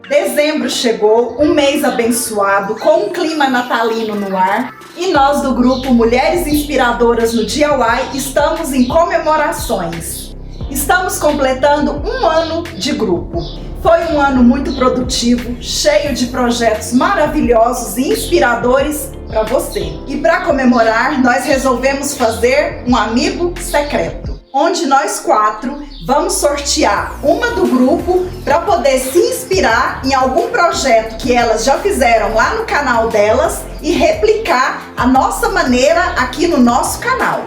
Dezembro chegou, um mês abençoado, com um clima natalino no ar. E nós do grupo Mulheres Inspiradoras no DIY estamos em comemorações. Estamos completando um ano de grupo. Foi um ano muito produtivo, cheio de projetos maravilhosos e inspiradores para você. E para comemorar, nós resolvemos fazer um amigo secreto, onde nós 4 vamos sortear uma do grupo para poder se inspirar em algum projeto que elas já fizeram lá no canal delas e replicar a nossa maneira aqui no nosso canal.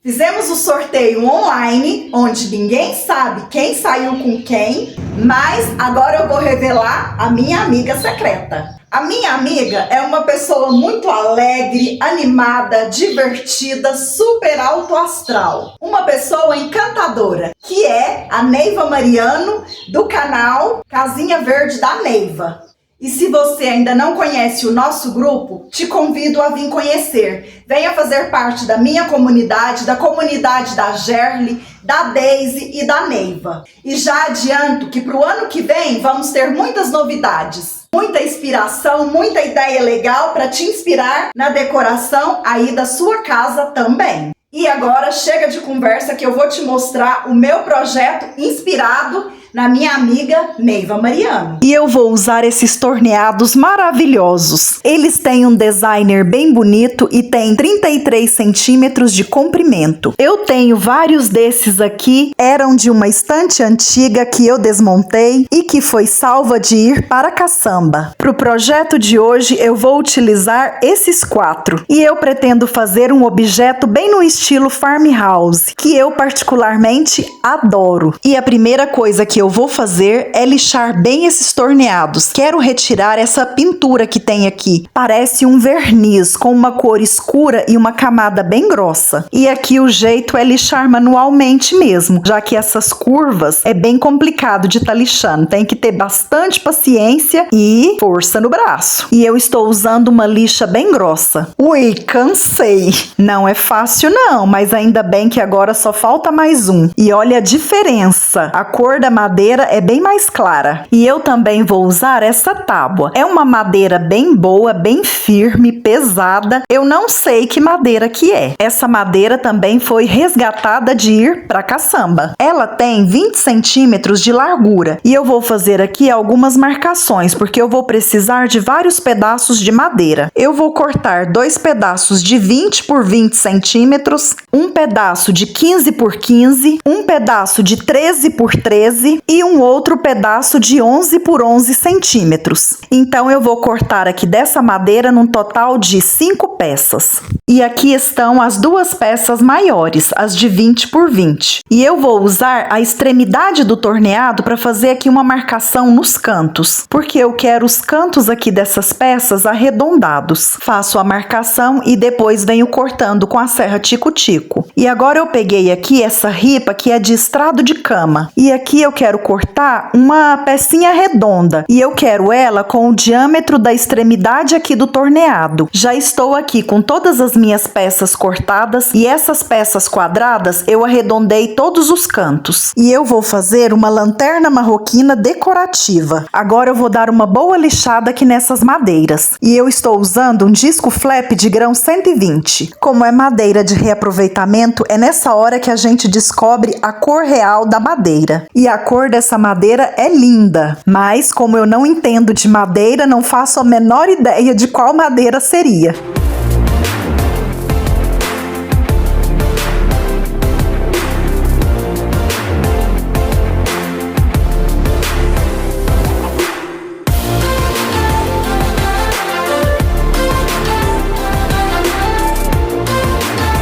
Fizemos o sorteio online, onde ninguém sabe quem saiu com quem, mas agora eu vou revelar a minha amiga secreta. A minha amiga é uma pessoa muito alegre, animada, divertida, super alto astral. Uma pessoa encantadora, que é a Neiva Mariano, do canal Casinha Verde da Neiva. E se você ainda não conhece o nosso grupo, te convido a vir conhecer. Venha fazer parte da minha comunidade, da comunidade da Gerli, da Daisy e da Neiva. E já adianto que para o ano que vem vamos ter muitas novidades. Muita inspiração, muita ideia legal para te inspirar na decoração aí da sua casa também. E agora chega de conversa que eu vou te mostrar o meu projeto inspirado na minha amiga Neiva Mariano. E eu vou usar esses torneados maravilhosos. Eles têm um designer bem bonito e tem 33 centímetros de comprimento. Eu tenho vários desses aqui, eram de uma estante antiga que eu desmontei e que foi salva de ir para a caçamba. Para o projeto de hoje eu vou utilizar esses 4 e eu pretendo fazer um objeto bem no estilo farmhouse, que eu particularmente adoro. E a primeira coisa que eu vou fazer é lixar bem esses torneados. Quero retirar essa pintura que tem aqui. Parece um verniz com uma cor escura e uma camada bem grossa. E aqui o jeito é lixar manualmente mesmo, já que essas curvas é bem complicado de estar lixando. Tem que ter bastante paciência e força no braço. E eu estou usando uma lixa bem grossa. Ui, cansei. Não é fácil não, mas ainda bem que agora só falta mais um. E olha a diferença. A cor da madeira é bem mais clara. E eu também vou usar essa tábua. É uma madeira bem boa, bem firme, pesada. Eu não sei que madeira que é. Essa madeira também foi resgatada de ir para caçamba. Ela tem 20 centímetros de largura. E eu vou fazer aqui algumas marcações, porque eu vou precisar de vários pedaços de madeira. Eu vou cortar 2 pedaços de 20 por 20 centímetros, um pedaço de 15 por 15, um pedaço de 13 por 13 e um outro pedaço de 11 por 11 centímetros. Então eu vou cortar aqui dessa madeira num total de 5 peças. E aqui estão as 2 peças maiores, as de 20 por 20. E eu vou usar a extremidade do torneado para fazer aqui uma marcação nos cantos, porque eu quero os cantos aqui dessas peças arredondados. Faço a marcação e depois venho cortando com a serra tico-tico. E agora eu peguei aqui essa ripa que é de estrado de cama. E aqui eu quero cortar uma pecinha redonda e eu quero ela com o diâmetro da extremidade aqui do torneado. Já estou aqui com todas as minhas peças cortadas e essas peças quadradas eu arredondei todos os cantos. E eu vou fazer uma lanterna marroquina decorativa. Agora eu vou dar uma boa lixada aqui nessas madeiras. E eu estou usando um disco flap de grão 120. Como é madeira de reaproveitamento, é nessa hora que a gente descobre a cor real da madeira. E a cor dessa madeira é linda, mas como eu não entendo de madeira, não faço a menor ideia de qual madeira seria.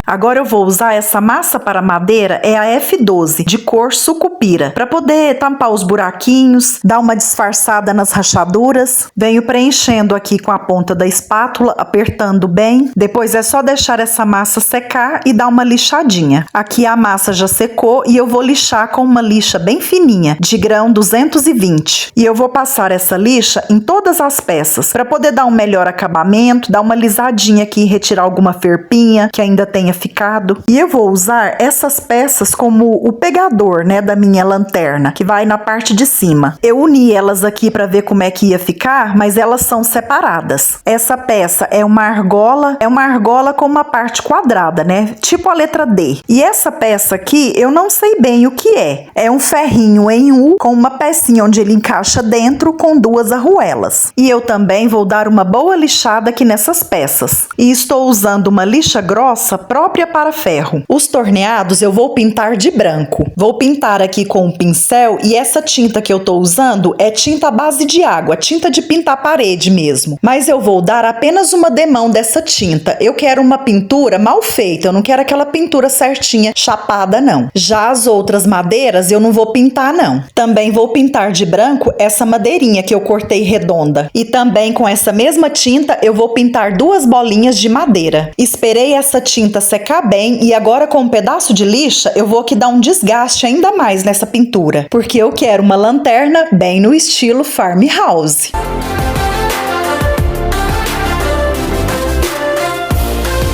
Agora eu vou usar essa massa para madeira, é a F12, de cor sucupira, para poder tampar os buraquinhos, dar uma disfarçada nas rachaduras. Venho preenchendo aqui com a ponta da espátula, apertando bem. Depois é só deixar essa massa secar e dar uma lixadinha. Aqui a massa já secou e eu vou lixar com uma lixa bem fininha, de grão 220. E eu vou passar essa lixa em todas as peças, para poder dar um melhor acabamento, dar uma lisadinha aqui e retirar alguma ferpinha que ainda tenha ficado. E eu vou usar essas peças como o pegador, né, da minha lanterna, que vai na parte de cima. Eu uni elas aqui para ver como é que ia ficar, mas elas são separadas. Essa peça é uma argola com uma parte quadrada, né, tipo a letra D. E essa peça aqui, eu não sei bem o que é. É um ferrinho em U com uma pecinha onde ele encaixa dentro com duas arruelas. E eu também vou dar uma boa lixada aqui nessas peças. E estou usando uma lixa grossa própria para ferro. Os torneados eu vou pintar de branco. Vou pintar aqui com um pincel e essa tinta que eu tô usando é tinta à base de água, tinta de pintar parede mesmo. Mas eu vou dar apenas uma demão dessa tinta. Eu quero uma pintura mal feita, eu não quero aquela pintura certinha, chapada não. Já as outras madeiras eu não vou pintar não. Também vou pintar de branco essa madeirinha que eu cortei redonda. E também com essa mesma tinta eu vou pintar duas bolinhas de madeira. Esperei essa tinta secar bem e agora com um pedaço de lixa eu vou aqui dar um desgaste ainda mais nessa pintura, porque eu quero uma lanterna bem no estilo farmhouse.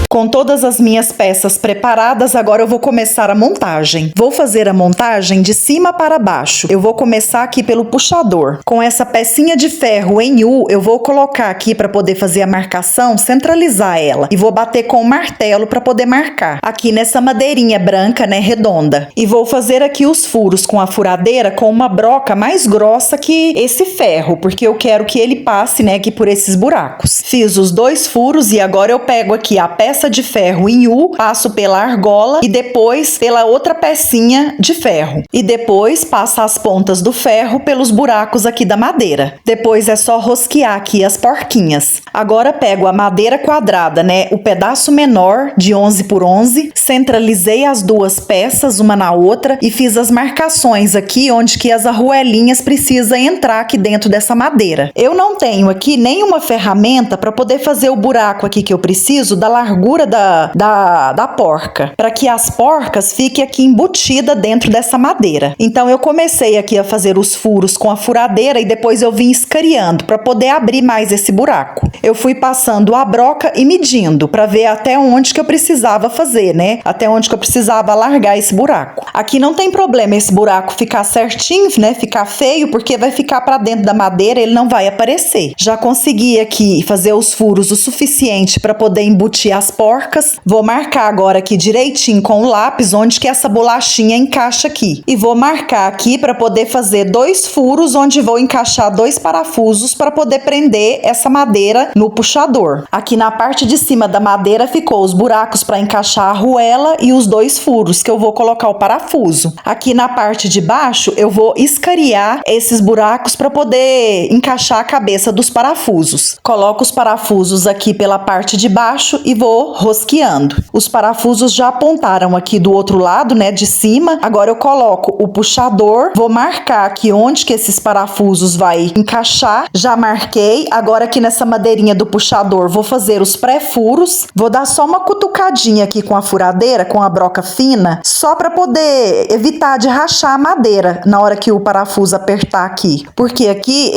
Com todas as minhas peças preparadas, agora eu vou começar a montagem. Vou fazer a montagem de cima para baixo. Eu vou começar aqui pelo puxador. Com essa pecinha de ferro em U, eu vou colocar aqui para poder fazer a marcação, centralizar ela. E vou bater com o martelo para poder marcar. Aqui nessa madeirinha branca, né, redonda. E vou fazer aqui os furos com a furadeira com uma broca mais grossa que esse ferro, porque eu quero que ele passe, né, aqui por esses buracos. Fiz os 2 furos e agora eu pego aqui a peça de ferro em U, passo pela argola e depois pela outra pecinha de ferro. E depois passo as pontas do ferro pelos buracos aqui da madeira. Depois é só rosquear aqui as porquinhas. Agora pego a madeira quadrada, né, o pedaço menor de 11 por 11, centralizei as duas peças uma na outra e fiz as marcações aqui onde que as arruelinhas precisam entrar aqui dentro dessa madeira. Eu não tenho aqui nenhuma ferramenta para poder fazer o buraco aqui que eu preciso da largura da porca, para que as porcas fiquem aqui embutidas dentro dessa madeira. Então eu comecei aqui a fazer os furos com a furadeira e depois eu vim escariando para poder abrir mais esse buraco. Eu fui passando a broca e medindo para ver até onde que eu precisava fazer, né? Até onde que eu precisava alargar esse buraco. Aqui não tem problema esse buraco ficar certinho, né? Ficar feio, porque vai ficar para dentro da madeira, ele não vai aparecer. Já consegui aqui fazer os furos o suficiente para poder embutir as porcas. Vou marcar agora aqui direitinho com o lápis onde que essa bolachinha encaixa aqui. E vou marcar aqui para poder fazer 2 furos onde vou encaixar 2 parafusos para poder prender essa madeira no puxador. Aqui na parte de cima da madeira ficou os buracos para encaixar a arruela e os 2 furos que eu vou colocar o parafuso. Aqui na parte de baixo eu vou escariar esses buracos para poder encaixar a cabeça dos parafusos. Coloco os parafusos aqui pela parte de baixo e vou rosqueando. Os parafusos já apontaram aqui do outro lado, né, de cima. Agora eu coloco o puxador, vou marcar aqui onde que esses parafusos vai encaixar. Já marquei. Agora aqui nessa madeirinha do puxador vou fazer os pré-furos. Vou dar só uma cutucadinha aqui com a furadeira, com a broca fina, só para poder evitar de rachar a madeira na hora que o parafuso apertar aqui. Porque aqui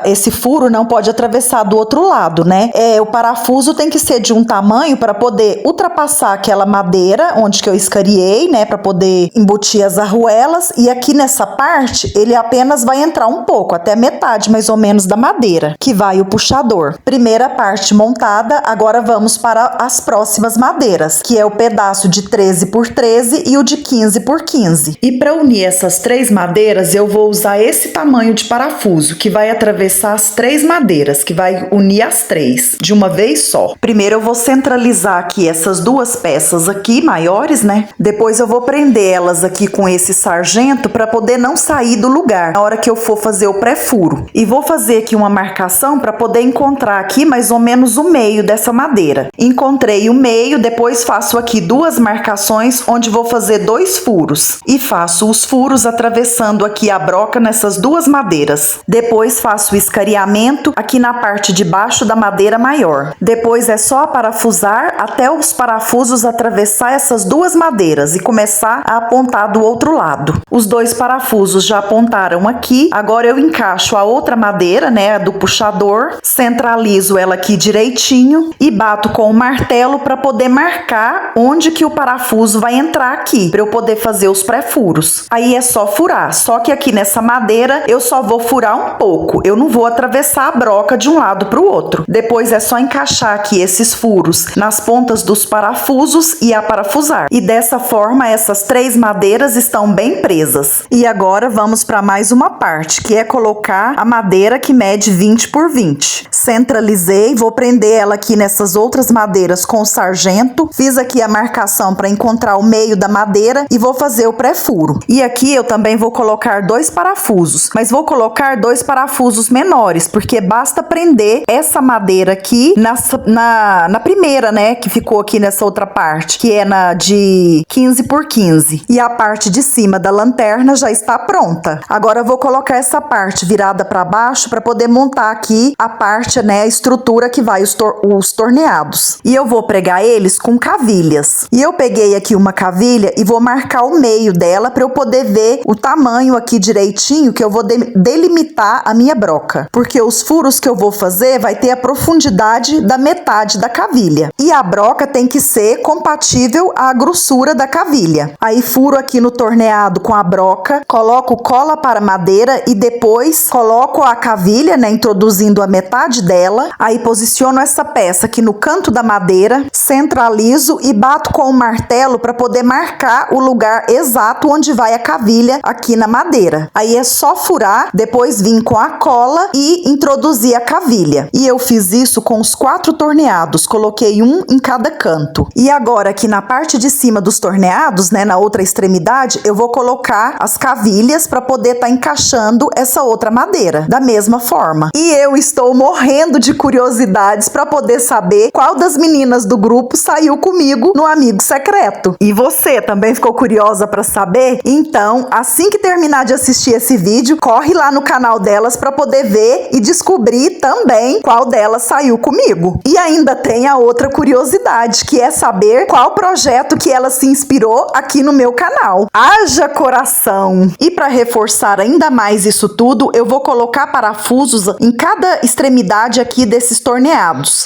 esse furo não pode atravessar do outro lado, né? O parafuso tem que ser de um tamanho para poder ultrapassar aquela madeira onde que eu escariei, né, para poder embutir as arruelas, e aqui nessa parte ele apenas vai entrar um pouco, até metade mais ou menos da madeira, que vai o puxador. Primeira parte montada, agora vamos para as próximas madeiras, que é o pedaço de 13 por 13 e o de 15 por 15. E para unir essas 3 madeiras, eu vou usar esse tamanho de parafuso, que vai atravessar as 3 madeiras, que vai unir as 3 de uma vez só. Primeiro eu vou centralizar usar aqui essas duas peças aqui, maiores, né? Depois eu vou prender elas aqui com esse sargento para poder não sair do lugar na hora que eu for fazer o pré-furo. E vou fazer aqui uma marcação para poder encontrar aqui mais ou menos o meio dessa madeira. Encontrei o meio, depois faço aqui duas marcações onde vou fazer 2 furos. E faço os furos atravessando aqui a broca nessas duas madeiras. Depois faço o escariamento aqui na parte de baixo da madeira maior. Depois é só parafusar até os parafusos atravessar essas duas madeiras e começar a apontar do outro lado. Os 2 parafusos já apontaram aqui. Agora eu encaixo a outra madeira, né, a do puxador, centralizo ela aqui direitinho e bato com o martelo para poder marcar onde que o parafuso vai entrar aqui, para eu poder fazer os pré-furos. Aí é só furar, só que aqui nessa madeira eu só vou furar um pouco, eu não vou atravessar a broca de um lado para o outro. Depois é só encaixar aqui esses furos nas pontas dos parafusos e aparafusar. E dessa forma essas 3 madeiras estão bem presas. E agora vamos para mais uma parte, que é colocar a madeira que mede 20 por 20. Centralizei, vou prender ela aqui nessas outras madeiras com o sargento. Fiz aqui a marcação para encontrar o meio da madeira e vou fazer o pré-furo. E aqui eu também vou colocar 2 parafusos, mas vou colocar 2 parafusos menores, porque basta prender essa madeira aqui na primeira, né, que ficou aqui nessa outra parte, que é na de 15 por 15. E a parte de cima da lanterna já está pronta. Agora eu vou colocar essa parte virada para baixo para poder montar aqui a parte, né, a estrutura que vai os torneados. E eu vou pregar eles com cavilhas. E eu peguei aqui uma cavilha e vou marcar o meio dela para eu poder ver o tamanho aqui direitinho que eu vou delimitar a minha broca. Porque os furos que eu vou fazer vai ter a profundidade da metade da cavilha. E a broca tem que ser compatível à grossura da cavilha. Aí furo aqui no torneado com a broca, coloco cola para madeira e depois coloco a cavilha, né, introduzindo a metade dela. Aí posiciono essa peça aqui no canto da madeira, centralizo e bato com o martelo para poder marcar o lugar exato onde vai a cavilha aqui na madeira. Aí é só furar, depois vir com a cola e introduzir a cavilha. E eu fiz isso com os 4 torneados, coloquei um em cada canto. E agora aqui na parte de cima dos torneados, né, na outra extremidade, eu vou colocar as cavilhas para poder estar encaixando essa outra madeira, da mesma forma. E eu estou morrendo de curiosidades para poder saber qual das meninas do grupo saiu comigo no Amigo Secreto. E você também ficou curiosa para saber? Então, assim que terminar de assistir esse vídeo, corre lá no canal delas para poder ver e descobrir também qual delas saiu comigo. E ainda tem a outra curiosidade, que é saber qual projeto que ela se inspirou aqui no meu canal. Haja coração! E para reforçar ainda mais isso tudo, eu vou colocar parafusos em cada extremidade aqui desses torneados.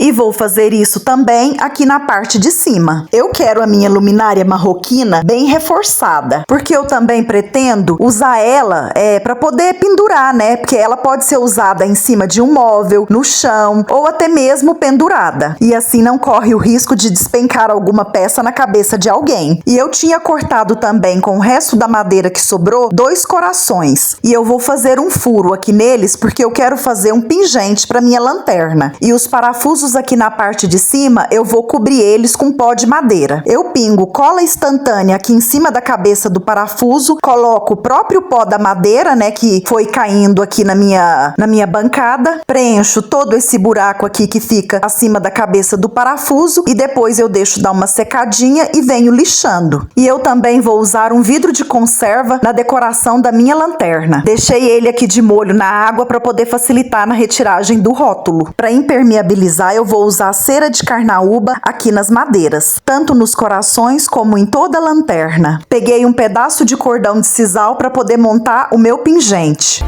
E vou fazer isso também aqui na parte de cima. Eu quero a minha luminária marroquina bem reforçada, porque eu também pretendo usar ela para poder pendurar, né? Porque ela pode ser usada em cima de um móvel, no chão ou até mesmo pendurada. E assim não corre o risco de despencar alguma peça na cabeça de alguém. E eu tinha cortado também com o resto da madeira que sobrou 2 corações. E eu vou fazer um furo aqui neles porque eu quero fazer um pingente para minha lanterna. E os parafusos aqui na parte de cima, eu vou cobrir eles com pó de madeira. Eu pingo cola instantânea aqui em cima da cabeça do parafuso, coloco o próprio pó da madeira, né, que foi caindo aqui na minha bancada, preencho todo esse buraco aqui que fica acima da cabeça do parafuso e depois eu deixo dar uma secadinha e venho lixando. E eu também vou usar um vidro de conserva na decoração da minha lanterna. Deixei ele aqui de molho na água para poder facilitar na retiragem do rótulo. Para impermeabilizar, eu vou usar cera de carnaúba aqui nas madeiras, tanto nos corações como em toda a lanterna. Peguei um pedaço de cordão de sisal para poder montar o meu pingente.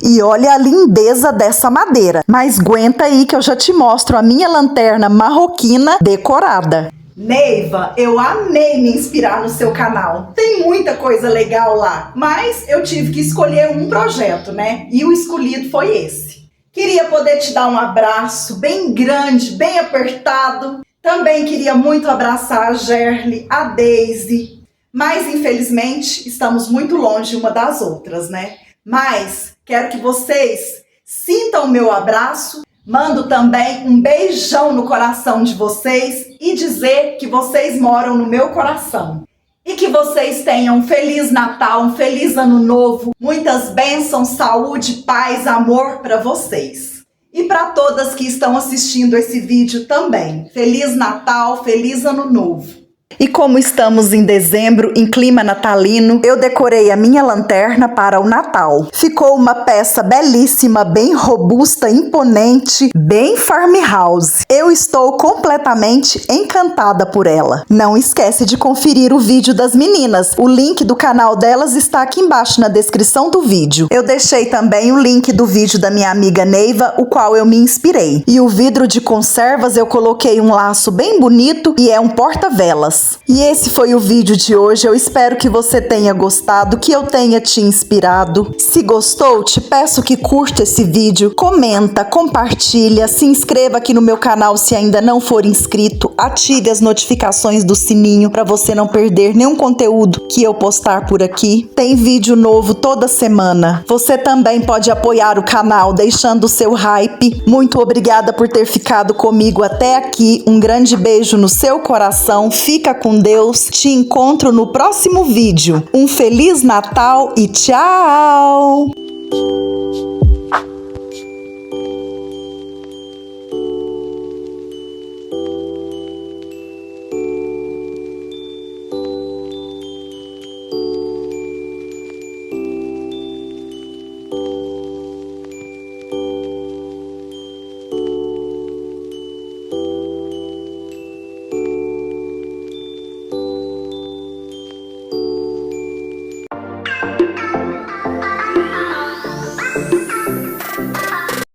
E olha a lindeza dessa madeira. Mas aguenta aí que eu já te mostro a minha lanterna marroquina decorada. Neiva, eu amei me inspirar no seu canal. Tem muita coisa legal lá, mas eu tive que escolher um projeto, né? E o escolhido foi esse. Queria poder te dar um abraço bem grande, bem apertado. Também queria muito abraçar a Gerly, a Daisy, Mas, infelizmente, estamos muito longe uma das outras, né? Mas quero que vocês sintam o meu abraço. Mando também um beijão no coração de vocês e dizer que vocês moram no meu coração. E que vocês tenham um Feliz Natal, um Feliz Ano Novo, muitas bênçãos, saúde, paz, amor para vocês. E para todas que estão assistindo esse vídeo também. Feliz Natal, Feliz Ano Novo. E como estamos em dezembro, em clima natalino, eu decorei a minha lanterna para o Natal. Ficou uma peça belíssima, bem robusta, imponente, bem farmhouse. Eu estou completamente encantada por ela. Não esquece de conferir o vídeo das meninas. O link do canal delas está aqui embaixo na descrição do vídeo. Eu deixei também o link do vídeo da minha amiga Neiva, o qual eu me inspirei. E o vidro de conservas eu coloquei um laço bem bonito e é um porta-velas. E esse foi o vídeo de hoje. Eu espero que você tenha gostado, que eu tenha te inspirado. Se gostou, te peço que curta esse vídeo, comenta, compartilha, se inscreva aqui no meu canal se ainda não for inscrito, ative as notificações do sininho para você não perder nenhum conteúdo que eu postar por aqui. Tem vídeo novo toda semana. Você também pode apoiar o canal deixando o seu hype. Muito obrigada por ter ficado comigo até aqui. Um grande beijo no seu coração. Fica com Deus, te encontro no próximo vídeo. Um Feliz Natal e tchau!